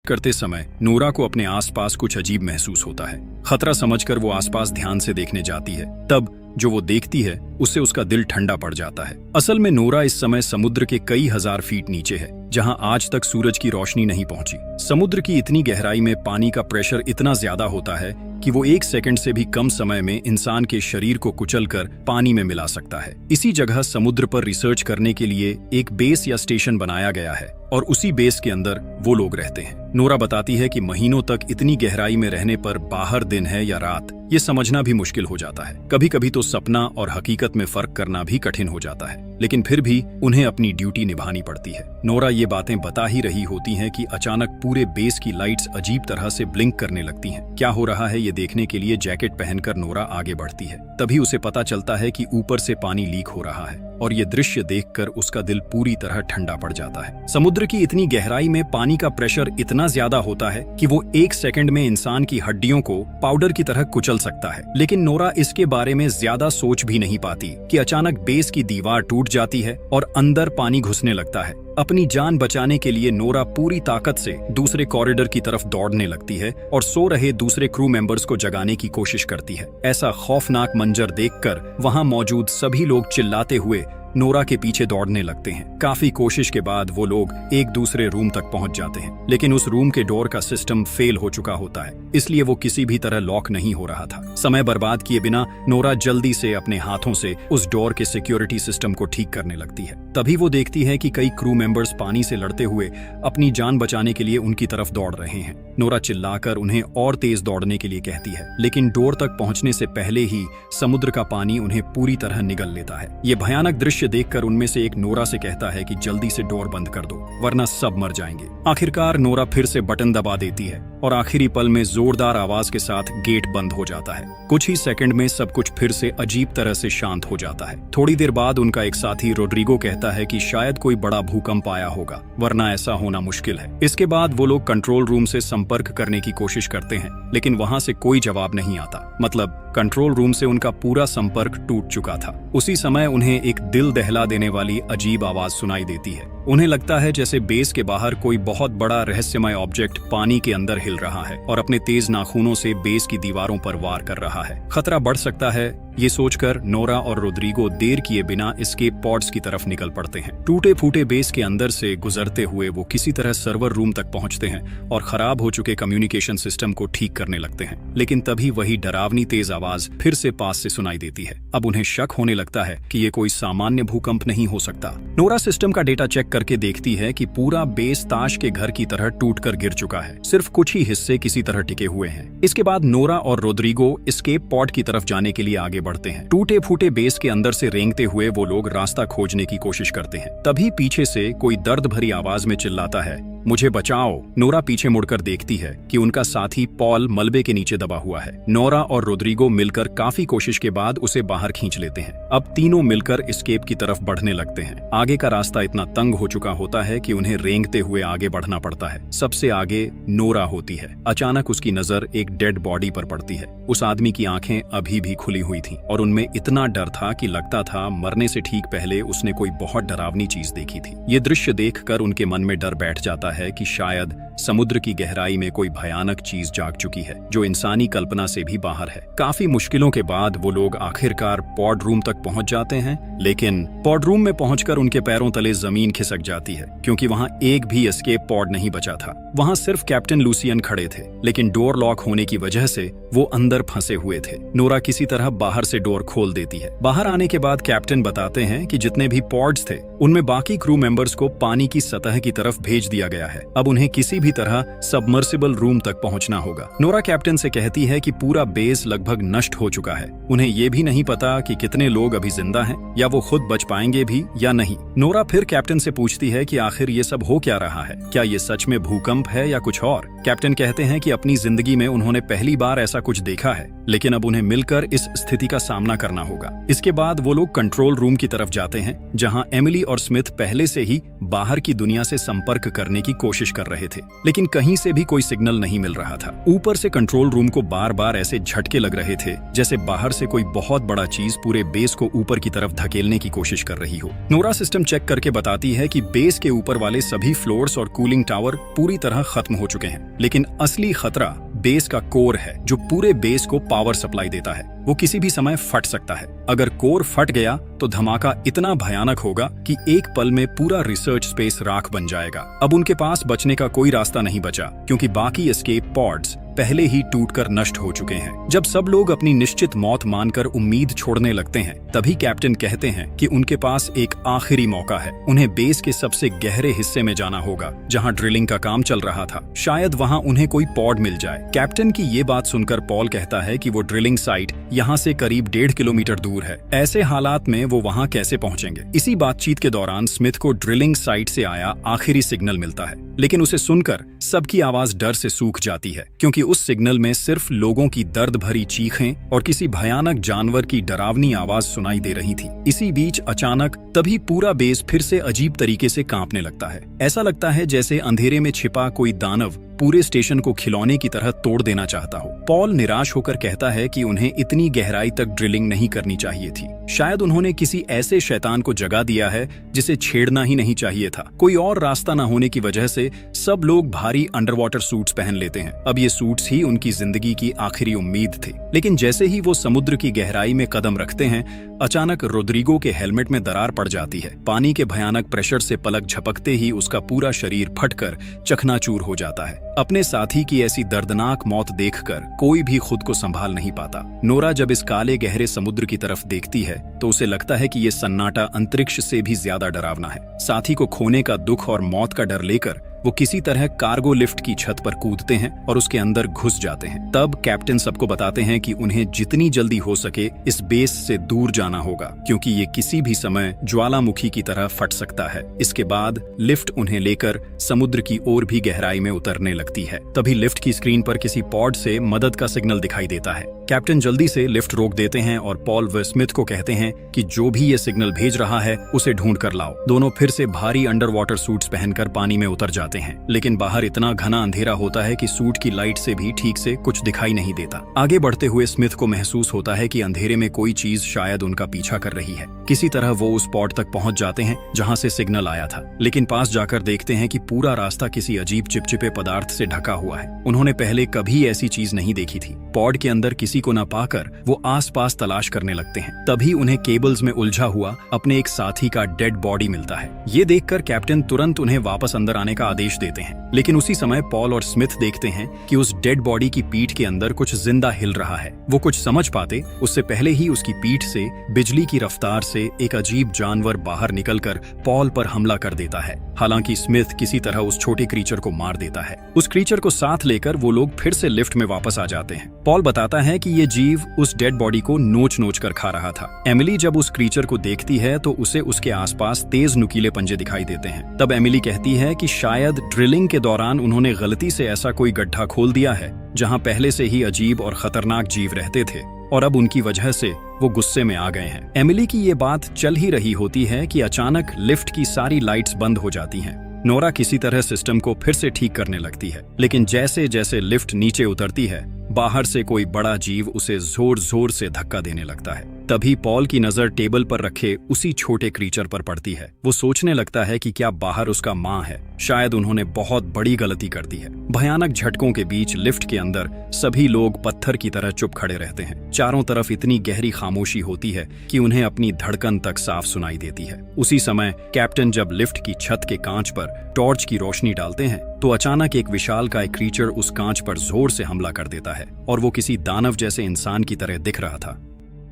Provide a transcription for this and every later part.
करते समय नोरा को अपने आसपास कुछ अजीब महसूस होता है। खतरा समझकर वो आसपास ध्यान से देखने जाती है। तब जो वो देखती है उससे उसका दिल ठंडा पड़ जाता है। असल में नोरा इस समय समुद्र के कई हजार फीट नीचे है, जहां आज तक सूरज की रोशनी नहीं पहुंची। समुद्र की इतनी गहराई में पानी का प्रेशर इतना ज्यादा होता है कि वो 1 सेकंड से भी कम समय में इंसान के शरीर को कुचलकर पानी में मिला सकता है। इसी जगह समुद्र पर रिसर्च करने के लिए एक बेस या स्टेशन बनाया गया है और उसी बेस के अंदर वो लोग रहते हैं। नोरा बताती है कि महीनों तक इतनी गहराई में रहने पर बाहर दिन है या रात ये समझना भी मुश्किल हो जाता है। कभी कभी तो सपना और हकीकत में फर्क करना भी कठिन हो जाता है, लेकिन फिर भी उन्हें अपनी ड्यूटी निभानी पड़ती है। नोरा ये बातें बता ही रही होती हैं कि अचानक पूरे बेस की लाइट्स अजीब तरह से ब्लिंक करने लगती हैं। क्या हो रहा है ये देखने के लिए जैकेट पहनकर नोरा आगे बढ़ती है। तभी उसे पता चलता है कि ऊपर से पानी लीक हो रहा है और ये दृश्य देखकर उसका दिल पूरी तरह ठंडा पड़ जाता है। समुद्र की इतनी गहराई में पानी का प्रेशर इतना ज्यादा होता है कि वो 1 सेकंड में इंसान की हड्डियों को पाउडर की तरह कुचल सकता है। लेकिन नोरा इसके बारे में ज्यादा सोच भी नहीं पाती कि अचानक बेस की दीवार टूट जाती है और अंदर पानी घुसने लगता है। अपनी जान बचाने के लिए नोरा पूरी ताकत से दूसरे कॉरिडोर की तरफ दौड़ने लगती है और सो रहे दूसरे क्रू मेंबर्स को जगाने की कोशिश करती है। ऐसा खौफनाक मंजर देखकर वहां मौजूद सभी लोग चिल्लाते हुए नोरा के पीछे दौड़ने लगते हैं। काफी कोशिश के बाद वो लोग एक दूसरे रूम तक पहुंच जाते हैं, लेकिन उस रूम के डोर का सिस्टम फेल हो चुका होता है, इसलिए वो किसी भी तरह लॉक नहीं हो रहा था। समय बर्बाद किए बिना नोरा जल्दी से अपने हाथों से उस डोर के सिक्योरिटी सिस्टम को ठीक करने लगती है। तभी वो देखती है कि कई क्रू मेंबर्स पानी से लड़ते हुए अपनी जान बचाने के लिए उनकी तरफ दौड़ रहे हैं। नोरा चिल्लाकर उन्हें और तेज दौड़ने के लिए कहती है, लेकिन डोर तक पहुंचने से पहले ही समुद्र का पानी उन्हें पूरी तरह निगल लेता है। ये भयानक दृश्य देखकर उनमें से एक नोरा से कहता है कि जल्दी से डोर बंद कर दो, वरना सब मर जाएंगे। आखिरकार नोरा फिर से बटन दबा देती है और आखिरी पल में जोरदार आवाज के साथ गेट बंद हो जाता है। कुछ ही सेकंड में सब कुछ फिर से अजीब तरह से शांत हो जाता है। थोड़ी देर बाद उनका एक साथी रोड्रिगो कहता है कि शायद कोई बड़ा भूकंप आया होगा, वरना ऐसा होना मुश्किल है। इसके बाद वो लोग कंट्रोल रूम से संपर्क करने की कोशिश करते हैं, लेकिन वहां से कोई जवाब नहीं आता। मतलब कंट्रोल रूम से उनका पूरा संपर्क टूट चुका था। उसी समय उन्हें एक दिल दहला देने वाली अजीब आवाज सुनाई देती है। उन्हें लगता है जैसे बेस के बाहर कोई बहुत बड़ा रहस्यमय ऑब्जेक्ट पानी के अंदर हिल रहा है और अपने तेज नाखूनों से बेस की दीवारों पर वार कर रहा है। खतरा बढ़ सकता है, ये सोचकर नोरा और रोड्रिगो देर किए बिना एस्केप पॉड्स की तरफ निकल पड़ते हैं। टूटे फूटे बेस के अंदर से गुजरते हुए वो किसी तरह सर्वर रूम तक पहुंचते हैं और खराब हो चुके कम्युनिकेशन सिस्टम को ठीक करने लगते हैं। लेकिन तभी वही डरावनी तेज आवाज फिर से पास से सुनाई देती है। अब उन्हें शक होने लगता है कि ये कोई सामान्य भूकंप नहीं हो सकता। नोरा सिस्टम का डेटा चेक करके देखती है कि पूरा बेस ताश के घर की तरह टूटकर गिर चुका है, सिर्फ कुछ ही हिस्से किसी तरह टिके हुए हैं। इसके बाद नोरा और रोड्रिगो एस्केप पॉड की तरफ जाने के लिए आगे बढ़ते हैं। टूटे फूटे बेस के अंदर से रेंगते हुए वो लोग रास्ता खोजने की कोशिश करते हैं। तभी पीछे से कोई दर्द भरी आवाज में चिल्लाता है, मुझे बचाओ। नोरा पीछे मुड़कर देखती है कि उनका साथी पॉल मलबे के नीचे दबा हुआ है। नोरा और रोड्रिगो मिलकर काफी कोशिश के बाद उसे बाहर खींच लेते हैं। अब तीनों मिलकर एस्केप की तरफ बढ़ने लगते हैं। आगे का रास्ता इतना तंग हो चुका होता है कि उन्हें रेंगते हुए आगे बढ़ना पड़ता है। सबसे आगे नोरा होती है। अचानक उसकी नजर एक डेड बॉडी पर पड़ती है। उस आदमी की आंखें अभी भी खुली हुई थीं और उनमें इतना डर था कि लगता था मरने से ठीक पहले उसने कोई बहुत डरावनी चीज देखी थी। ये दृश्य देखकर उनके मन में डर बैठ जाता है कि शायद समुद्र की गहराई में कोई भयानक चीज जाग चुकी है जो इंसानी कल्पना से भी बाहर है। काफी मुश्किलों के बाद वो लोग आखिरकार पॉड रूम तक पहुंच जाते हैं, लेकिन पॉड रूम में पहुंचकर उनके पैरों तले जमीन खिसक जाती है क्योंकि वहां एक भी एस्केप पॉड नहीं बचा था। वहां सिर्फ कैप्टन लूसियन खड़े थे, लेकिन डोर लॉक होने की वजह से वो अंदर फंसे हुए थे। नोरा किसी तरह बाहर से डोर खोल देती है। बाहर आने के बाद कैप्टन बताते हैं कि जितने भी पॉड्स थे उनमें बाकी क्रू मेंबर्स को पानी की सतह की तरफ भेज दिया गया है। अब उन्हें किसी भी तरह सबमर्सिबल रूम तक पहुंचना होगा। नोरा कैप्टन से कहती है कि पूरा बेस लगभग नष्ट हो चुका है। उन्हें ये भी नहीं पता कि कितने लोग अभी जिंदा हैं या वो खुद बच पाएंगे भी या नहीं। नोरा फिर कैप्टन से पूछती है कि आखिर ये सब हो क्या रहा है, क्या ये सच में भूकंप है या कुछ और। कैप्टन कहते हैं कि अपनी जिंदगी में उन्होंने पहली बार ऐसा कुछ देखा है, लेकिन अब उन्हें मिलकर इस स्थिति का सामना करना होगा। इसके बाद वो लोग कंट्रोल रूम की तरफ जाते हैं, जहां एमिली और स्मिथ पहले से ही बाहर की दुनिया से संपर्क करने की कोशिश कर रहे थे, लेकिन कहीं से भी कोई सिग्नल नहीं मिल रहा था। ऊपर से कंट्रोल रूम को बार बार ऐसे झटके लग रहे थे जैसे बाहर से कोई बहुत बड़ा चीज पूरे बेस को ऊपर की तरफ धकेलने की कोशिश कर रही हो। नोरा सिस्टम चेक करके बताती है कि बेस के ऊपर वाले सभी फ्लोर्स और कूलिंग टावर पूरी तरह खत्म हो चुके हैं, लेकिन असली खतरा बेस का कोर है, जो पूरे बेस को पावर सप्लाई देता है। वो किसी भी समय फट सकता है। अगर कोर फट गया तो धमाका इतना भयानक होगा कि एक पल में पूरा रिसर्च स्पेस राख बन जाएगा। अब उनके पास बचने का कोई रास्ता नहीं बचा, क्योंकि बाकी एस्केप पॉड्स पहले ही टूटकर नष्ट हो चुके हैं। जब सब लोग अपनी निश्चित मौत मानकर उम्मीद छोड़ने लगते हैं, तभी कैप्टन कहते हैं कि उनके पास एक आखिरी मौका है। उन्हें बेस के सबसे गहरे हिस्से में जाना होगा, जहां ड्रिलिंग का काम चल रहा था। शायद वहां उन्हें कोई पॉड मिल जाए। कैप्टन की ये बात सुनकर पॉल कहता है कि वो ड्रिलिंग साइट यहाँ से करीब 1.5 किलोमीटर दूर है। ऐसे हालात में वो वहाँ कैसे पहुँचेंगे? इसी बातचीत के दौरान स्मिथ को ड्रिलिंग साइट से आया आखिरी सिग्नल मिलता है, लेकिन उसे सुनकर सबकी आवाज डर से सूख जाती है, क्योंकि उस सिग्नल में सिर्फ लोगों की दर्द भरी चीखें और किसी भयानक जानवर की डरावनी आवाज सुनाई दे रही थी। इसी बीच अचानक तभी पूरा बेस फिर से अजीब तरीके से कांपने लगता है। ऐसा लगता है जैसे अंधेरे में छिपा कोई दानव पूरे स्टेशन को खिलौने की तरह तोड़ देना चाहता हो। पॉल निराश होकर कहता है कि उन्हें इतनी गहराई तक ड्रिलिंग नहीं करनी चाहिए थी। शायद उन्होंने किसी ऐसे शैतान को जगा दिया है जिसे छेड़ना ही नहीं चाहिए था। कोई और रास्ता न होने की वजह से सब लोग भारी अंडरवाटर सूट्स पहन लेते हैं। अब ये सूट्स ही उनकी जिंदगी की आखिरी उम्मीद थे। लेकिन जैसे ही वो समुद्र की गहराई में कदम रखते हैं, अचानक रोड्रिगो के हेलमेट में दरार पड़ जाती है। पानी के भयानक प्रेशर से पलक झपकते ही उसका पूरा शरीर फटकर चकनाचूर हो जाता है। अपने साथी की ऐसी दर्दनाक मौत देखकर कोई भी खुद को संभाल नहीं पाता। नोरा जब इस काले गहरे समुद्र की तरफ देखती है तो उसे लगता है कि ये सन्नाटा अंतरिक्ष से भी ज्यादा डरावना है। साथी को खोने का दुख और मौत का डर लेकर वो किसी तरह कार्गो लिफ्ट की छत पर कूदते हैं और उसके अंदर घुस जाते हैं। तब कैप्टन सबको बताते हैं कि उन्हें जितनी जल्दी हो सके इस बेस से दूर जाना होगा, क्योंकि ये किसी भी समय ज्वालामुखी की तरह फट सकता है। इसके बाद लिफ्ट उन्हें लेकर समुद्र की ओर भी गहराई में उतरने लगती है। तभी लिफ्ट की स्क्रीन पर किसी पॉड से मदद का सिग्नल दिखाई देता है। कैप्टन जल्दी से लिफ्ट रोक देते हैं और पॉल व स्मिथ को कहते हैं कि जो भी ये सिग्नल भेज रहा है उसे ढूंढ कर लाओ। दोनों फिर से भारी अंडर वाटर सूट्स पहनकर पानी में उतर जाते हैं, लेकिन बाहर इतना घना अंधेरा होता है कि सूट की लाइट से भी ठीक से कुछ दिखाई नहीं देता। आगे बढ़ते हुए स्मिथ को महसूस होता है कि अंधेरे में कोई चीज शायद उनका पीछा कर रही है। किसी तरह वो उस पॉड तक पहुंच जाते हैं जहां से सिग्नल आया था, लेकिन पास जाकर देखते हैं कि पूरा रास्ता किसी अजीब चिपचिपे पदार्थ से ढका हुआ है। उन्होंने पहले कभी ऐसी चीज नहीं देखी थी। पॉड के अंदर किसी को न पाकर वो आसपास तलाश करने लगते हैं। तभी उन्हें केबल्स में उलझा हुआ अपने एक साथी का डेड बॉडी मिलता है। ये देखकर कैप्टन तुरंत उन्हें वापस अंदर आने का आदेश देते हैं, लेकिन उसी समय पॉल और स्मिथ देखते हैं कि उस डेड बॉडी की पीठ के अंदर कुछ जिंदा हिल रहा है। वो कुछ समझ पाते उससे पहले ही उसकी पीठ से बिजली की रफ्तार से एक अजीब जानवर बाहर निकलकर पॉल पर हमला कर देता है। हालांकि स्मिथ किसी तरह उस छोटे क्रीचर को मार देता है। उस क्रीचर को साथ लेकर वो लोग फिर से लिफ्ट में वापस आ जाते हैं। पॉल बताता है कि ये जीव उस डेड बॉडी को नोच नोच कर खा रहा था। एमिली जब उस क्रीचर को देखती है तो उसे उसके आसपास तेज नुकीले पंजे दिखाई देते हैं। तब एमिली कहती है कि शायद ड्रिलिंग के दौरान उन्होंने गलती से ऐसा कोई गड्ढा खोल दिया है जहां पहले से ही अजीब और खतरनाक जीव रहते थे और अब उनकी वजह से वो गुस्से में आ गए हैं। एमिली की ये बात चल ही रही होती है कि अचानक लिफ्ट की सारी लाइट्स बंद हो जाती हैं। नोरा किसी तरह सिस्टम को फिर से ठीक करने लगती है, लेकिन जैसे जैसे लिफ्ट नीचे उतरती है बाहर से कोई बड़ा जीव उसे जोर जोर से धक्का देने लगता है। तभी पॉल की नजर टेबल पर रखे उसी छोटे क्रीचर पर पड़ती है। वो सोचने लगता है कि क्या बाहर उसका माँ है। शायद उन्होंने बहुत बड़ी गलती कर दी है। भयानक झटकों के बीच लिफ्ट के अंदर सभी लोग पत्थर की तरह चुप खड़े रहते हैं। चारों तरफ इतनी गहरी खामोशी होती है कि उन्हें अपनी धड़कन तक साफ सुनाई देती है। उसी समय कैप्टन जब लिफ्ट की छत के कांच पर टॉर्च की रोशनी डालते हैं तो अचानक एक विशालकाय क्रीचर उस कांच पर जोर से हमला कर देता है और वो किसी दानव जैसे इंसान की तरह दिख रहा था।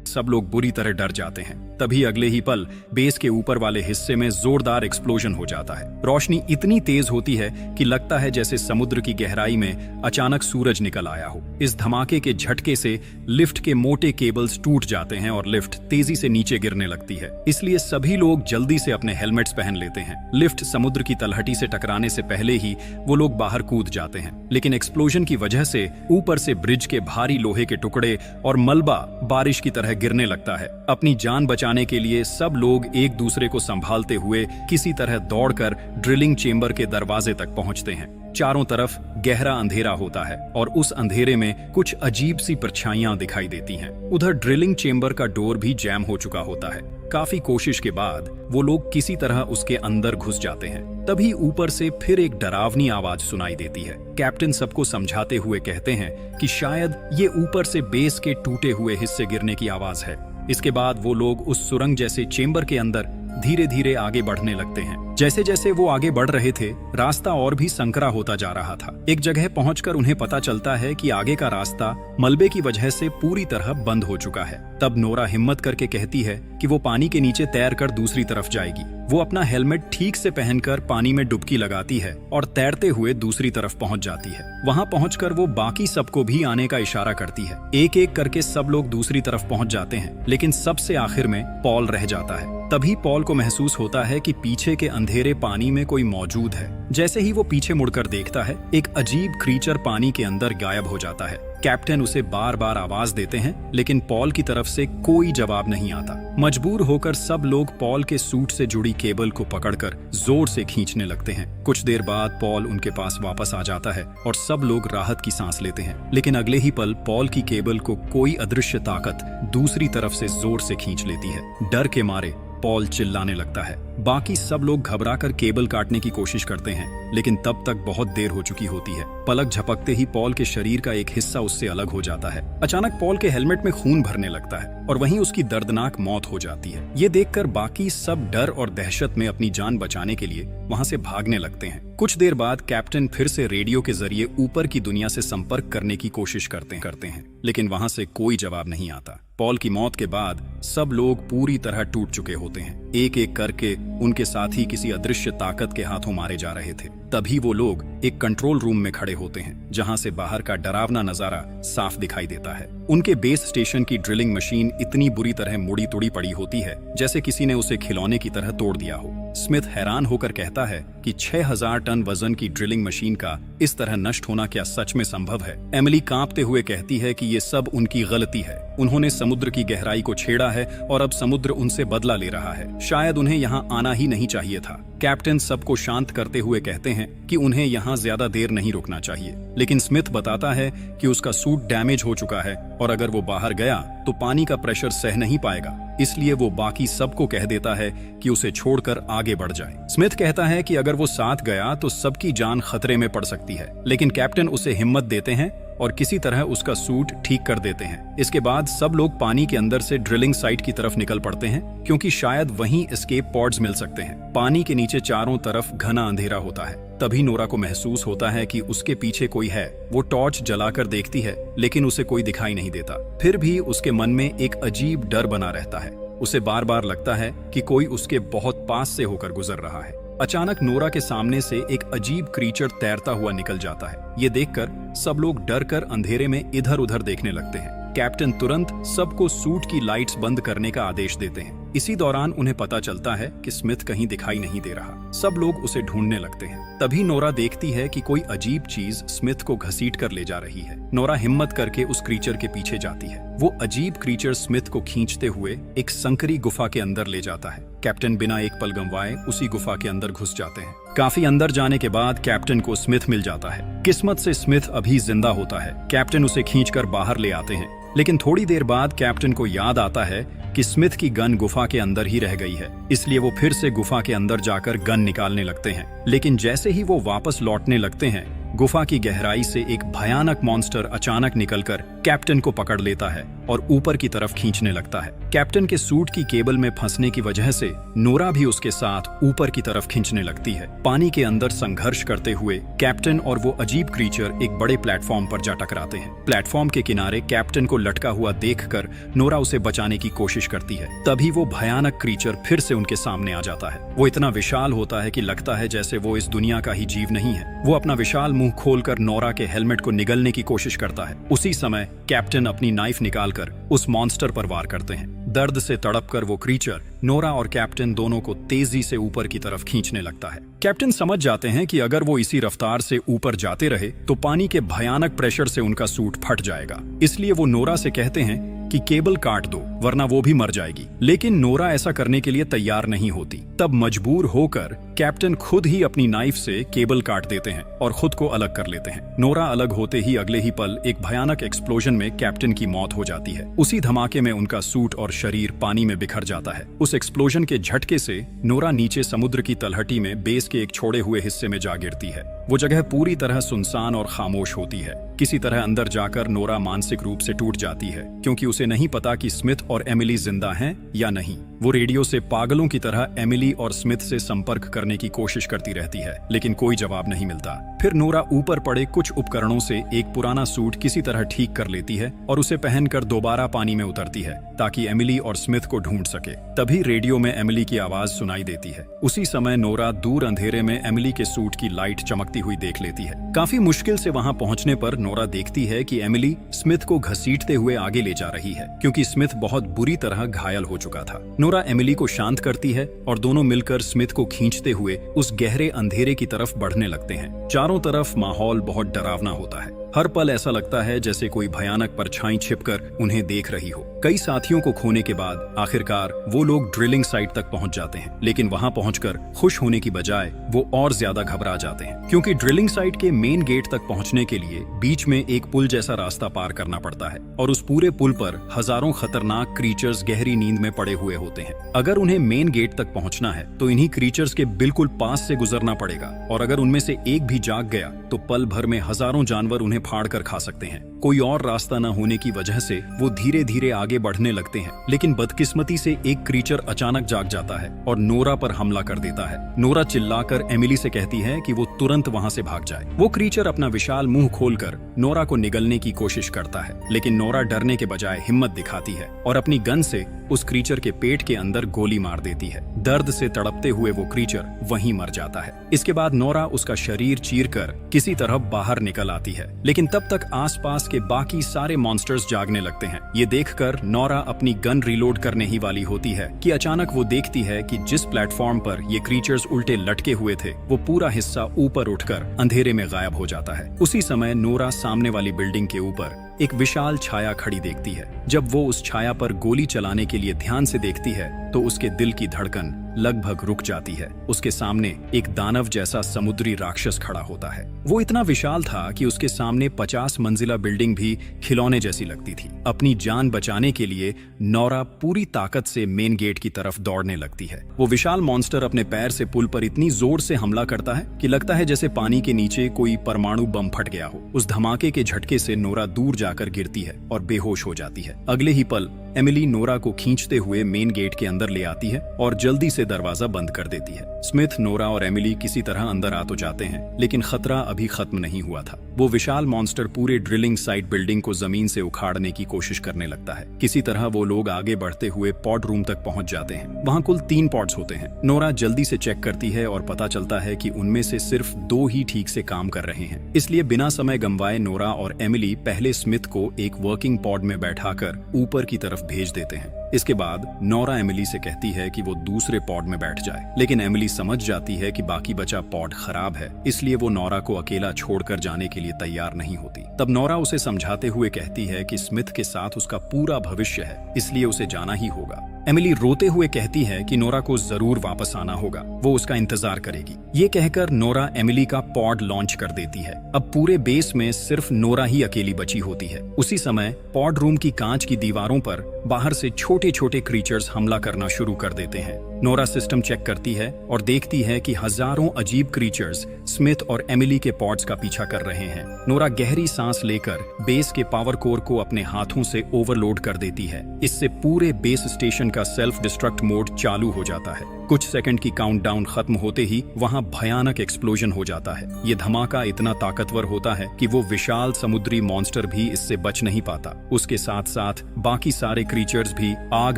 सब लोग बुरी तरह डर जाते हैं। तभी अगले ही पल बेस के ऊपर वाले हिस्से में जोरदार एक्सप्लोजन हो जाता है। रोशनी इतनी तेज होती है कि लगता है जैसे समुद्र की गहराई में अचानक सूरज निकल आया हो। इस धमाके के झटके से लिफ्ट के मोटे केबल्स टूट जाते हैं और लिफ्ट तेजी से नीचे गिरने लगती है। इसलिए सभी लोग जल्दी से अपने हेलमेट्स पहन लेते हैं। लिफ्ट समुद्र की तलहटी से टकराने से पहले ही वो लोग बाहर कूद जाते हैं, लेकिन एक्सप्लोजन की वजह से ऊपर से ब्रिज के भारी लोहे के टुकड़े और मलबा बारिश की तरह गिरने लगता है। अपनी जान बचाने के लिए सब लोग एक दूसरे को संभालते हुए किसी तरह दौड़कर ड्रिलिंग चेंबर के दरवाजे तक पहुंचते हैं। चारों तरफ गहरा अंधेरा होता है और उस अंधेरे में कुछ अजीब सी परछाइयां दिखाई देती हैं। उधर ड्रिलिंग चेंबर का डोर भी जैम हो चुका होता है। काफी कोशिश के बाद वो लोग किसी तरह उसके अंदर घुस जाते हैं। तभी ऊपर से फिर एक डरावनी आवाज सुनाई देती है। कैप्टन सबको समझाते हुए कहते हैं कि शायद ये ऊपर से बेस के टूटे हुए हिस्से गिरने की आवाज है। इसके बाद वो लोग उस सुरंग जैसे चेंबर के अंदर धीरे धीरे आगे बढ़ने लगते हैं। जैसे जैसे वो आगे बढ़ रहे थे, रास्ता और भी संकरा होता जा रहा था। एक जगह पहुंचकर उन्हें पता चलता है कि आगे का रास्ता मलबे की वजह से पूरी तरह बंद हो चुका है। तब नोरा हिम्मत करके कहती है कि वो पानी के नीचे तैरकर दूसरी तरफ जाएगी। वो अपना हेलमेट ठीक से पहनकर पानी में डुबकी लगाती है और तैरते हुए दूसरी तरफ पहुंच जाती है। वहां पहुंचकर वो बाकी सबको भी आने का इशारा करती है। एक एक करके सब लोग दूसरी तरफ पहुंच जाते हैं, लेकिन सबसे आखिर में पॉल रह जाता है। तभी पॉल को महसूस होता है कि पीछे के अंधेरे पानी में कोई मौजूद है। जैसे ही वो पीछे मुड़कर देखता है, एक अजीब क्रीचर पानी के अंदर गायब हो जाता है। कैप्टन उसे बार बार आवाज देते हैं, लेकिन पॉल की तरफ से कोई जवाब नहीं आता। मजबूर होकर सब लोग पॉल के सूट से जुड़ी केबल को पकड़कर जोर से खींचने लगते हैं। कुछ देर बाद पॉल उनके पास वापस आ जाता है और सब लोग राहत की सांस लेते हैं। लेकिन अगले ही पल पॉल की केबल को कोई अदृश्य ताकत दूसरी तरफ से जोर से खींच लेती है। डर के मारे पॉल चिल्लाने लगता है। बाकी सब लोग घबराकर केबल काटने की कोशिश करते हैं, लेकिन तब तक बहुत देर हो चुकी होती है। पलक झपकते ही पॉल के शरीर का एक हिस्सा उससे अलग हो जाता है। अचानक पॉल के हेलमेट में खून भरने लगता है और वहीं उसकी दर्दनाक मौत हो जाती है। ये देखकर बाकी सब डर और दहशत में अपनी जान बचाने के लिए वहां से भागने लगते हैं। कुछ देर बाद कैप्टन फिर से रेडियो के जरिए ऊपर की दुनिया से संपर्क करने की कोशिश करते हैं, लेकिन वहां से कोई जवाब नहीं आता। पॉल की मौत के बाद सब लोग पूरी तरह टूट चुके होते हैं। एक एक करके उनके साथी किसी अदृश्य ताकत के हाथों मारे जा रहे थे। तभी वो लोग एक कंट्रोल रूम में खड़े होते हैं, जहां से बाहर का डरावना नजारा साफ दिखाई देता है। उनके बेस स्टेशन की ड्रिलिंग मशीन इतनी बुरी तरह मुड़ी तुड़ी पड़ी होती है जैसे किसी ने उसे खिलौने की तरह तोड़ दिया हो। स्मिथ हैरान होकर कहता है कि 6000 टन वजन की ड्रिलिंग मशीन का इस तरह नष्ट होना क्या सच में संभव है? एमिली कांपते हुए कहती है कि ये सब उनकी गलती है। उन्होंने समुद्र की गहराई को छेड़ा है और अब समुद्र उनसे बदला ले रहा है। शायद उन्हें यहाँ आना ही नहीं चाहिए था। कैप्टन सबको शांत करते हुए कहते हैं कि उन्हें यहाँ ज्यादा देर नहीं रुकना चाहिए, लेकिन स्मिथ बताता है कि उसका सूट डैमेज हो चुका है और अगर वो बाहर गया तो पानी का प्रेशर सह नहीं पाएगा। इसलिए वो बाकी सबको कह देता है कि उसे छोड़कर आगे बढ़ जाए। स्मिथ कहता है कि अगर वो साथ गया तो सबकी जान खतरे में पड़ सकती है, लेकिन कैप्टन उसे हिम्मत देते हैं और किसी तरह उसका सूट ठीक कर देते हैं। इसके बाद सब लोग पानी के अंदर से ड्रिलिंग साइट की तरफ निकल पड़ते हैं, क्योंकि शायद वहीं एस्केप पॉड्स मिल सकते हैं। पानी के नीचे चारों तरफ घना अंधेरा होता है। तभी नोरा को महसूस होता है कि उसके पीछे कोई है। वो टॉर्च जलाकर देखती है, लेकिन उसे कोई दिखाई नहीं देता। फिर भी उसके मन में एक अजीब डर बना रहता है। उसे बार बार लगता है कि कोई उसके बहुत पास से होकर गुजर रहा है। अचानक नोरा के सामने से एक अजीब क्रीचर तैरता हुआ निकल जाता है। ये देखकर सब लोग डरकर अंधेरे में इधर उधर देखने लगते हैं। कैप्टन तुरंत सबको सूट की लाइट्स बंद करने का आदेश देते हैं। इसी दौरान उन्हें पता चलता है कि स्मिथ कहीं दिखाई नहीं दे रहा। सब लोग उसे ढूंढने लगते हैं। तभी नोरा देखती है कि कोई अजीब चीज स्मिथ को घसीट कर ले जा रही है। नोरा हिम्मत करके उस क्रीचर के पीछे जाती है। वो अजीब क्रीचर स्मिथ को खींचते हुए एक संकरी गुफा के अंदर ले जाता है। कैप्टन बिना एक पल गंवाए उसी गुफा के अंदर घुस जाते हैं। काफी अंदर जाने के बाद कैप्टन को स्मिथ मिल जाता है। किस्मत से स्मिथ अभी जिंदा होता है। कैप्टन उसे खींचकर बाहर ले आते हैं, लेकिन थोड़ी देर बाद कैप्टन को याद आता है कि स्मिथ की गन गुफा के अंदर ही रह गई है। इसलिए वो फिर से गुफा के अंदर जाकर गन निकालने लगते हैं, लेकिन जैसे ही वो वापस लौटने लगते हैं, गुफा की गहराई से एक भयानक मॉन्स्टर अचानक निकलकर कैप्टन को पकड़ लेता है और ऊपर की तरफ खींचने लगता है। कैप्टन के सूट की केबल में फंसने की वजह से नोरा भी उसके साथ ऊपर की तरफ खींचने लगती है। पानी के अंदर संघर्ष करते हुए कैप्टन और वो अजीब क्रीचर एक बड़े प्लेटफॉर्म पर जा टकराते हैं। प्लेटफॉर्म के किनारे कैप्टन को लटका हुआ देखकर नोरा उसे बचाने की कोशिश करती है। तभी वो भयानक क्रीचर फिर से उनके सामने आ जाता है। वो इतना विशाल होता है कि लगता है जैसे वो इस दुनिया का ही जीव नहीं है। वो अपना विशाल मुंह खोलकर नोरा के हेलमेट को निगलने की कोशिश करता है। उसी समय कैप्टन अपनी नाइफ निकालकर उस मॉन्स्टर पर वार करते हैं। दर्द से तड़पकर वो क्रीचर नोरा और कैप्टन दोनों को तेजी से ऊपर की तरफ खींचने लगता है। कैप्टन समझ जाते हैं कि अगर वो इसी रफ्तार से ऊपर जाते रहे तो पानी के भयानक प्रेशर से उनका सूट फट जाएगा। इसलिए वो नोरा से कहते हैं कि केबल काट दो वरना वो भी मर जाएगी। लेकिन नोरा ऐसा करने के लिए तैयार नहीं होती। तब मजबूर होकर कैप्टन खुद ही अपनी नाइफ से केबल काट देते हैं और खुद को अलग कर लेते हैं। नोरा अलग होते ही अगले ही पल एक भयानक एक्सप्लोजन में कैप्टन की मौत हो जाती है। उसी धमाके में उनका सूट और शरीर पानी में बिखर जाता है। उस एक्सप्लोजन के झटके से नोरा नीचे समुद्र की तलहटी में बेस के एक छोड़े हुए हिस्से में जा गिरती है। वो जगह पूरी तरह सुनसान और खामोश होती है। किसी तरह अंदर जाकर नोरा मानसिक रूप से टूट जाती है, क्योंकि उसे नहीं पता कि स्मिथ और एमिली जिंदा हैं या नहीं। वो रेडियो से पागलों की तरह एमिली और स्मिथ से संपर्क करने की कोशिश करती रहती है, लेकिन कोई जवाब नहीं मिलता। फिर नोरा ऊपर पड़े कुछ उपकरणों से एक पुराना सूट किसी तरह ठीक कर लेती है और उसे पहनकर दोबारा पानी में उतरती है ताकि एमिली और स्मिथ को ढूंढ सके। तभी रेडियो में एमिली की आवाज सुनाई देती है। उसी समय नोरा दूर अंधेरे में एमिली के सूट की लाइट चमकती हुई देख लेती है। काफी मुश्किल से वहां पहुंचने पर नोरा देखती है कि एमिली स्मिथ को घसीटते हुए आगे ले जा रही है, क्योंकि स्मिथ बहुत बुरी तरह घायल हो चुका था। नोरा एमिली को शांत करती है और दोनों मिलकर स्मिथ को खींचते हुए उस गहरे अंधेरे की तरफ बढ़ने लगते हैं। चारों तरफ माहौल बहुत डरावना होता है। हर पल ऐसा लगता है जैसे कोई भयानक परछाई छिपकर उन्हें देख रही हो। कई साथियों को खोने के बाद आखिरकार वो लोग ड्रिलिंग साइट तक पहुंच जाते हैं, लेकिन वहां पहुंचकर खुश होने की बजाय वो और ज्यादा घबरा जाते हैं, क्योंकि ड्रिलिंग साइट के मेन गेट तक पहुंचने के लिए बीच में एक पुल जैसा रास्ता पार करना पड़ता है और उस पूरे पुल पर हजारों खतरनाक क्रीचर्स गहरी नींद में पड़े हुए होते हैं। अगर उन्हें मेन गेट तक पहुंचना है तो इन्हीं क्रीचर्स के बिल्कुल पास से गुजरना पड़ेगा, और अगर उनमें से एक भी जाग गया तो पल भर में हजारों जानवर उन्हें फाड़ कर खा सकते हैं। कोई और रास्ता न होने की वजह से वो धीरे धीरे आगे बढ़ने लगते हैं, लेकिन बदकिस्मती से एक क्रीचर अचानक जाग जाता है और नोरा पर हमला कर देता है। नोरा चिल्लाकर एमिली से कहती है कि वो तुरंत वहां से भाग जाए। वो क्रीचर अपना विशाल मुंह खोलकर नोरा को निगलने की कोशिश करता है, लेकिन नोरा डरने के बजाय हिम्मत दिखाती है और अपनी गन से उस क्रीचर के पेट के अंदर गोली मार देती है। दर्द से तड़पते हुए वो क्रीचर वहीं मर जाता है। इसके बाद नोरा उसका शरीर चीरकर किसी तरह बाहर निकल आती है, लेकिन तब तक आसपास के बाकी सारे मॉन्स्टर्स जागने लगते हैं। ये देखकर नोरा अपनी गन रिलोड करने ही वाली होती है कि अचानक वो देखती है कि जिस प्लेटफॉर्म पर ये क्रीचर्स उल्टे लटके हुए थे वो पूरा हिस्सा ऊपर उठकर अंधेरे में गायब हो जाता है। उसी समय नोरा सामने वाली बिल्डिंग के ऊपर एक विशाल छाया खड़ी देखती है। जब वो उस छाया पर गोली चलाने के लिए ध्यान से देखती है तो उसके दिल की धड़कन लगभग रुक जाती है। उसके सामने एक दानव जैसा समुद्री राक्षस खड़ा होता है। वो इतना विशाल था कि उसके सामने 50 मंजिला बिल्डिंग भी खिलौने जैसी लगती थी। अपनी जान बचाने के लिए नोरा पूरी ताकत से मेन गेट की तरफ दौड़ने लगती है। वो विशाल मॉन्स्टर अपने पैर से पुल पर इतनी जोर से हमला करता है कि लगता है जैसे पानी के नीचे कोई परमाणु बम फट गया हो। उस धमाके के झटके से नोरा दूर जाकर गिरती है और बेहोश हो जाती है। अगले ही पल एमिली नोरा को खींचते हुए मेन गेट के अंदर ले आती है और जल्दी से दरवाजा बंद कर देती है। स्मिथ, नोरा और एमिली किसी तरह अंदर आ तो जाते हैं, लेकिन खतरा अभी खत्म नहीं हुआ था। वो विशाल मॉन्स्टर पूरे ड्रिलिंग साइट बिल्डिंग को जमीन से उखाड़ने की कोशिश करने लगता है। किसी तरह वो लोग आगे बढ़ते हुए पॉड रूम तक पहुंच जाते हैं। वहां कुल 3 पॉड्स होते हैं। नोरा जल्दी से चेक करती है और पता चलता है कि उनमें से सिर्फ 2 ही ठीक से काम कर रहे हैं। इसलिए बिना समय गंवाए नोरा और एमिली पहले स्मिथ को एक वर्किंग पॉड में बैठाकर ऊपर की तरफ भेज देते हैं। इसके बाद नोरा एमिली से कहती है कि वो दूसरे पॉड में बैठ जाए, लेकिन एमिली समझ जाती है कि बाकी बचा पॉड खराब है, इसलिए वो नोरा को अकेला छोड़कर जाने के लिए तैयार नहीं होती। तब नोरा उसे समझाते हुए कहती है कि स्मिथ के साथ उसका पूरा भविष्य है, इसलिए उसे जाना ही होगा। एमिली रोते हुए कहती है कि नोरा को जरूर वापस आना होगा, वो उसका इंतजार करेगी। ये कहकर नोरा एमिली का पॉड लॉन्च कर देती है। अब पूरे बेस में सिर्फ नोरा ही अकेली बची होती है। उसी समय पॉड रूम की कांच की दीवारों पर बाहर से छोटे छोटे क्रीचर्स हमला करना शुरू कर देते हैं। नोरा सिस्टम चेक करती है और देखती है कि हजारों अजीब क्रीचर्स स्मिथ और एमिली के पॉड्स का पीछा कर रहे हैं। नोरा गहरी सांस लेकर बेस के पावर कोर को अपने हाथों से ओवरलोड कर देती है। इससे पूरे बेस स्टेशन का सेल्फ डिस्ट्रक्ट मोड चालू हो जाता है। कुछ सेकंड की काउंटडाउन खत्म होते ही वहां भयानक एक्सप्लोजन हो जाता है। ये धमाका इतना ताकतवर होता है कि वो विशाल समुद्री मॉन्स्टर भी इससे बच नहीं पाता। उसके साथ साथ बाकी सारे क्रीचर्स भी आग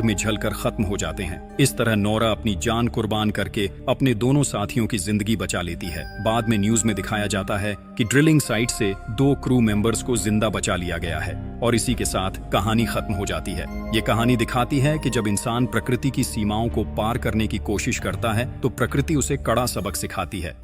में जलकर खत्म हो जाते हैं। इस तरह नोरा अपनी जान कुर्बान करके अपने दोनों साथियों की जिंदगी बचा लेती है। बाद में न्यूज में दिखाया जाता है कि ड्रिलिंग साइट से 2 क्रू मेंबर्स को जिंदा बचा लिया गया है और इसी के साथ कहानी खत्म हो जाती है। ये कहानी दिखाती है कि जब इंसान प्रकृति की सीमाओं को पार करने की कोशिश करता है तो प्रकृति उसे कड़ा सबक सिखाती है।